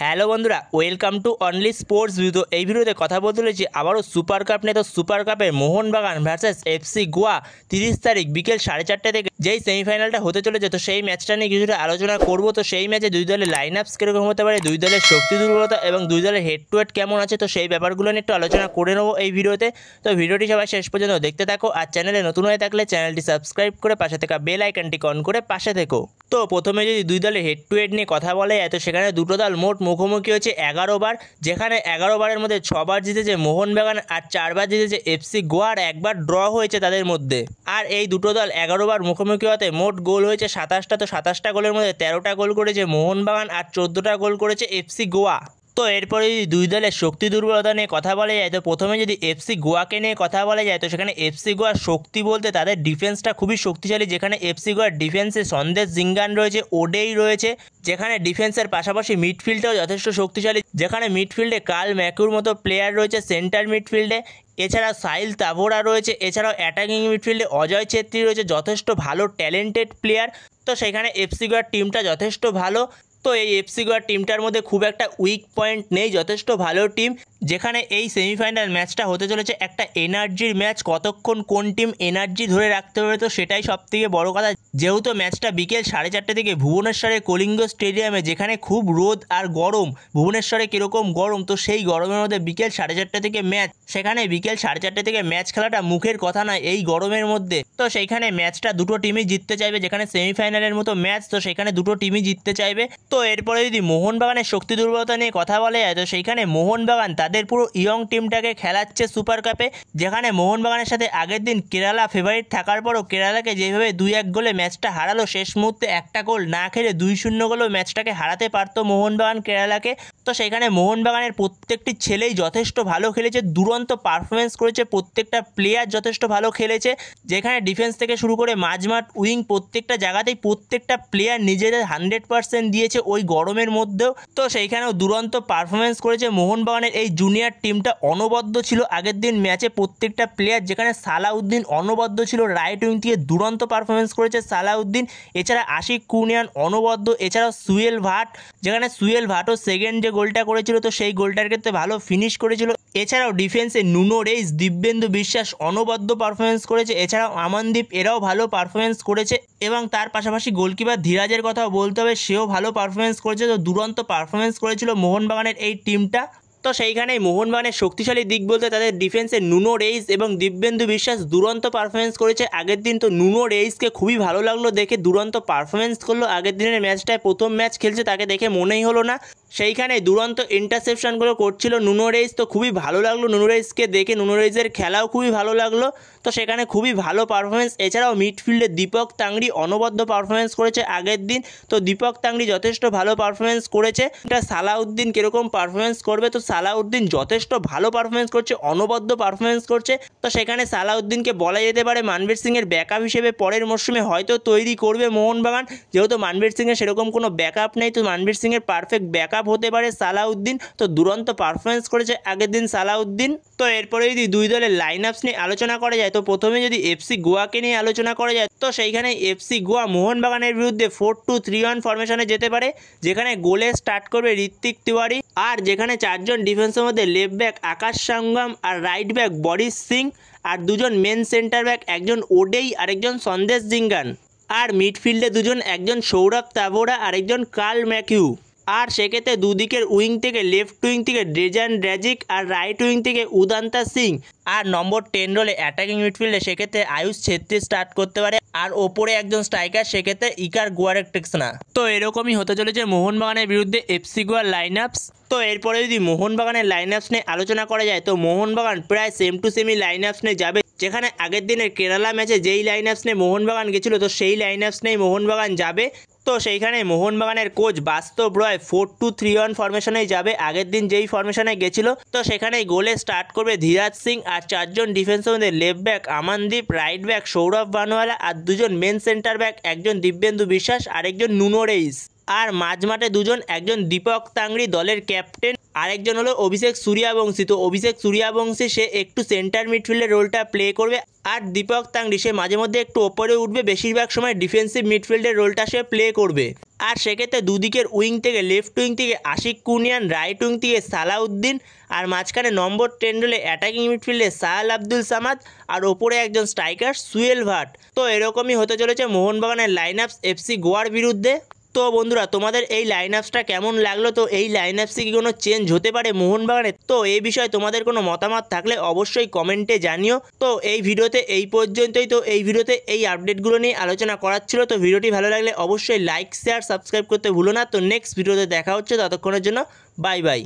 Hello বন্ধুরা, welcome to only sports view. তো এই ভিডিওতে কথা বলতে চলেছি আবারও সুপার কাপ নিয়ে। তো সুপার কাপের মোহনবাগান ভার্সেস এফসি গোয়া 30 তারিখ বিকেল 4:30 থেকে যেই সেমিফাইনালটা হতে চলেছে, তো সেই ম্যাচটা নিয়ে কিছুটা আলোচনা করব। তো সেই ম্যাচে দুই দলের লাইন আপস কীরকম হতে পারে, দুই দলের শক্তি দুর্বলতা এবং দুই দলের হেড টু হেড কেমন আছে, তো সেই ব্যাপারগুলো নিয়ে একটু আলোচনা করে নেবো এই ভিডিওতে। তো ভিডিওটি সবাই শেষ পর্যন্ত দেখতে থাকো, আর চ্যানেলে নতুন হয়ে থাকলে চ্যানেলটি সাবস্ক্রাইব করে পাশে থাকা বেল আইকনটি অন করে পাশে থেকো। তো প্রথমে যদি দুই দলের হেড টু হেড নিয়ে কথা বলা যায়, তো সেখানে দুটো দল মোট মুখোমুখি হচ্ছে 11 বার, যেখানে 11 বারের মধ্যে 6 বার জিতেছে মোহনবাগান আর 4 বার জিতেছে এফসি গোয়া, আর একবার ড্র হয়েছে তাদের মধ্যে। আর এই দুটো দল 11 বার মুখোমুখি হতে মোট গোল হয়েছে 27টা। তো 27টা গোলের মধ্যে 13টা গোল করেছে মোহনবাগান আর 14টা গোল করেছে এফসি গোয়া। তো এরপরে যদি দুই দলের শক্তি দুর্বলতা নিয়ে কথা বলা যায়, তো প্রথমে যদি এফসি গোয়াকে নিয়ে কথা বলা যায়, তো সেখানে এফসি গোয়ার শক্তি বলতে তাদের ডিফেন্সটা খুবই শক্তিশালী, যেখানে এফসি গোয়ার ডিফেন্সে সন্দেশ জিঙ্গান রয়েছে, ওডেই রয়েছে, যেখানে ডিফেন্সের পাশাপাশি মিডফিল্ডটাও যথেষ্ট শক্তিশালী, যেখানে মিডফিল্ডে কার্ল ম্যাকিউর মতো প্লেয়ার রয়েছে সেন্টার মিডফিল্ডে, এছাড়া সাহিল তাভোরা রয়েছে, এছাড়াও অ্যাটাকিং মিডফিল্ডে অজয় ছেত্রী রয়েছে, যথেষ্ট ভালো ট্যালেন্টেড প্লেয়ার। তো সেখানে এফসি গোয়ার টিমটা যথেষ্ট ভালো। তো এই এফসি গোয়ার টিমটার মধ্যে খুব একটা উইক পয়েন্ট নেই, যথেষ্ট ভালো টিম। যেখানে এই সেমিফাইনাল ম্যাচটা হতে চলেছে একটা এনার্জির ম্যাচ, কতক্ষণ কোন টিম এনার্জি ধরে রাখতে পারে, তো সেটাই সবথেকে বড় কথা। যেহেতু ম্যাচটা বিকেল 4:30 থেকে ভুবনেশ্বরের কলিঙ্গ স্টেডিয়ামে, যেখানে খুব রোদ আর গরম, ভুবনেশ্বরে কীরকম গরম, তো সেই গরমের মধ্যে বিকেল 4:30 থেকে ম্যাচ, সেখানে বিকেল 4:30 থেকে ম্যাচ খেলাটা মুখের কথা নয় এই গরমের মধ্যে। তো সেইখানে ম্যাচটা দুটো টিমই জিততে চাইবে, যেখানে সেমিফাইনালের মতো ম্যাচ, তো সেখানে দুটো টিমই জিততে চাইবে। তো এরপরে যদি মোহনবাগানের শক্তি দুর্বলতা নিয়ে কথা বলা যায়, তো সেইখানে মোহনবাগান তাদের পুরো ইয়ং টিমটাকে খেলাচ্ছে সুপার কাপে, যেখানে মোহনবাগানের সাথে আগের দিন কেরালা ফেভারিট থাকার পরও কেরালাকে যেভাবে 2-1 গোলে ম্যাচটা হারালো, শেষ মুহূর্তে একটা গোল না খেলে 2-0 গোলেও ম্যাচটাকে হারাতে পারতো মোহনবাগান কেরালাকে। তো সেখানে মোহনবাগানের প্রত্যেকটি ছেলেই যথেষ্ট ভালো খেলেছে, দুরন্ত পারফরমেন্স করেছে, প্রত্যেকটা প্লেয়ার যথেষ্ট ভালো খেলেছে, যেখানে ডিফেন্স থেকে শুরু করে মাঝমাঠ উইং প্রত্যেকটা জায়গাতেই প্রত্যেকটা প্লেয়ার নিজেদের 100% দিয়েছে ওই গরমের মধ্যেও। তো সেইখানেও দুরন্ত পারফরমেন্স করেছে মোহনবাগানের এই জুনিয়র টিমটা, অনবদ্য ছিল আগের দিন ম্যাচে প্রত্যেকটা প্লেয়ার, যেখানে সালাউদ্দিন অনবদ্য ছিল, রাইট উইং থেকে দুরন্ত পারফরমেন্স করেছে সালাউদ্দিন, এছাড়া আশিক কুনিয়ান অনবদ্য, এছাড়াও সুয়েল ভাট, যেখানে সুয়েল ভাটও সেকেন্ড যে গোলটা করেছিল, তো সেই গোলটার ক্ষেত্রে ভালো ফিনিশ করেছিল। এছাড়াও ডিফেন্সে নুনো রেইস, দিব্যেন্দু বিশ্বাস অনবদ্য পারফরমেন্স করেছে, এছাড়াও আমানদীপ এরাও ভালো পারফরমেন্স করেছে, এবং তার পাশাপাশি গোলকিপার ধীরাজের কথাও বলতে হবে, সেও ভালো পারফরমেন্স করেছে। তো দুরন্ত পারফরমেন্স করেছিল মোহনবাগানের এই টিমটা। তো সেইখানেই মোহনবাগানের শক্তিশালী দিক বলতে তাদের ডিফেন্সে নুনো রেইস এবং দিব্যেন্দু বিশ্বাস দুরন্ত পারফরমেন্স করেছে আগের দিন। তো নুনো রেইসকে খুবই ভালো লাগলো দেখে, দুরন্ত পারফরমেন্স করলো আগের দিনের ম্যাচটায়, প্রথম ম্যাচ খেলছে তাকে দেখে মনেই হলো না। সেইখানে দুরন্ত ইন্টারসেপশনগুলো করছিল নুনো রেইস, তো খুবই ভালো লাগলো নুনো রেইসকে দেখে, নুনো রেইসের খেলাও খুবই ভালো লাগলো। তো সেখানে খুবই ভালো পারফরমেন্স। এছাড়াও মিডফিল্ডে দীপক তাংড়ি অনবদ্য পারফরমেন্স করেছে আগের দিন, তো দীপক তাংড়ি যথেষ্ট ভালো পারফরমেন্স করেছে। এটা সালাউদ্দিন কীরকম পারফরমেন্স করবে, তো সালাউদ্দিন যথেষ্ট ভালো পারফরমেন্স করছে, অনবদ্য পারফরমেন্স করছে। তো সেখানে সালাউদ্দিনকে বলা যেতে পারে মানবীর সিংয়ের ব্যাকআপ হিসেবে পরের মরশুমে হয়তো তৈরি করবে মোহনবাগান, যেহেতু মানবীর সিংয়ের সেরকম কোনো ব্যাকআপ নেই, তো মানবীর সিংয়ের পারফেক্ট ব্যাকআপ হতে পারে সালাউদ্দিন। তো দুরন্ত পারফরমেন্স করেছে আগের দিন সালাউদ্দিন। তো এরপরে যদি দুই দলের লাইন আপস নিয়ে আলোচনা করা যায়, তো প্রথমে যদি এফসি গোয়াকে নিয়ে আলোচনা করা যায়, তো সেইখানে এফসি গোয়া মোহনবাগানের বিরুদ্ধে 4-2-3-1 ফরমেশনে যেতে পারে, যেখানে গোলে স্টার্ট করবে ঋত্বিক তিওয়ারি, আর যেখানে 4 জন ডিফেন্সের মধ্যে লেফট ব্যাক আকাশ সাঙ্গাম, আর রাইট ব্যাক বরিস সিং, আর দুজন মেন সেন্টার ব্যাক, একজন ওডেই আর একজন সন্দেশ জিঙ্গান, আর মিডফিল্ডে দুজন, একজন সৌরভ তাভোরা আর একজন কার্ল ম্যাকিউ। আর সেক্ষেত্রে দুদিকের উইং থেকে, লেফট উইং থেকে ড্রেজান ড্র্যাজিক, আর রাইট উইং থেকে উদান্তা সিং, আর নম্বর 10 রোলে অ্যাটাকিং মিডফিল্ডে সেক্ষেত্রে আয়ুষ ছেত্রী স্টার্ট করতে পারে, আর ওপরে একজন স্ট্রাইকার সেক্ষেত্রে ইকার গোয়ারেকটেক্সনা। তো এরকমই হতে চলেছে মোহনবাগানের বিরুদ্ধে এফসি গোয়ার লাইন আপস। তো এরপরে যদি মোহনবাগানের লাইন আপস নিয়ে আলোচনা করা যায়, তো মোহনবাগান প্রায় সেম টু সেমই লাইন আপস নিয়ে যাবে, যেখানে আগের দিনের কেরালা ম্যাচে যেই লাইন আপস নিয়ে মোহনবাগান গেছিলো, তো সেই লাইন আপস নিয়েই মোহনবাগান যাবে। তো সেইখানে মোহনবাগানের কোচ বাস্তব রয় 4-2-3-1 ফরমেশনেই যাবে, আগের দিন যেই ফরমেশনে গেছিলো। তো সেখানেই গোলে স্টার্ট করবে ধীরাজ সিং, আর 4 জন ডিফেন্সের মধ্যে left back Amandeep, right back Sourav Banwala, আর দুজন মেন সেন্টার ব্যাক, একজন দিব্যেন্দু বিশ্বাস আর একজন নুনো রেইস, আর মাঝমাঠে দুজন, একজন দীপক তাংড়ি দলের ক্যাপ্টেন, আরেকজন হলো অভিষেক সূর্যবংশী। তো অভিষেক সূর্যবংশী সে একটু সেন্টার মিডফিল্ডের রোলটা প্লে করবে, আর দীপক তাংরি সে মাঝে মধ্যে একটু ওপরে উঠবে, বেশিরভাগ সময় ডিফেন্সিভ মিডফিল্ডের রোলটা সে প্লে করবে। আর সেক্ষেত্রে দুদিকের উইং থেকে লেফট উইং থেকে আশিক কুনিয়ান, রাইট উইং থেকে সালাউদ্দিন, আর মাঝখানে নম্বর 10 রোলে অ্যাটাকিং মিডফিল্ডে সাহাল আব্দুল সামাদ, আর ওপরে একজন স্ট্রাইকার সুয়েল ভাট। তো এরকমই হতে চলেছে মোহনবাগানের লাইন আপস এফসি গোয়ার বিরুদ্ধে। তো বন্ধুরা, তোমাদের এই লাইন আপসটা কেমন লাগলো? তো এই লাইন আপসে কি কোনো চেঞ্জ হতে পারে মোহনবাগানে? তো এই বিষয়ে তোমাদের কোনো মতামত থাকলে অবশ্যই কমেন্টে জানিও। তো এই ভিডিওতে এই পর্যন্তই। তো এই ভিডিওতে এই আপডেটগুলো নিয়ে আলোচনা করার ছিল। তো ভিডিওটি ভালো লাগলে অবশ্যই লাইক, শেয়ার, সাবস্ক্রাইব করতে ভুলো না। তো নেক্সট ভিডিওতে দেখা হচ্ছে, ততক্ষণের জন্য বাই বাই।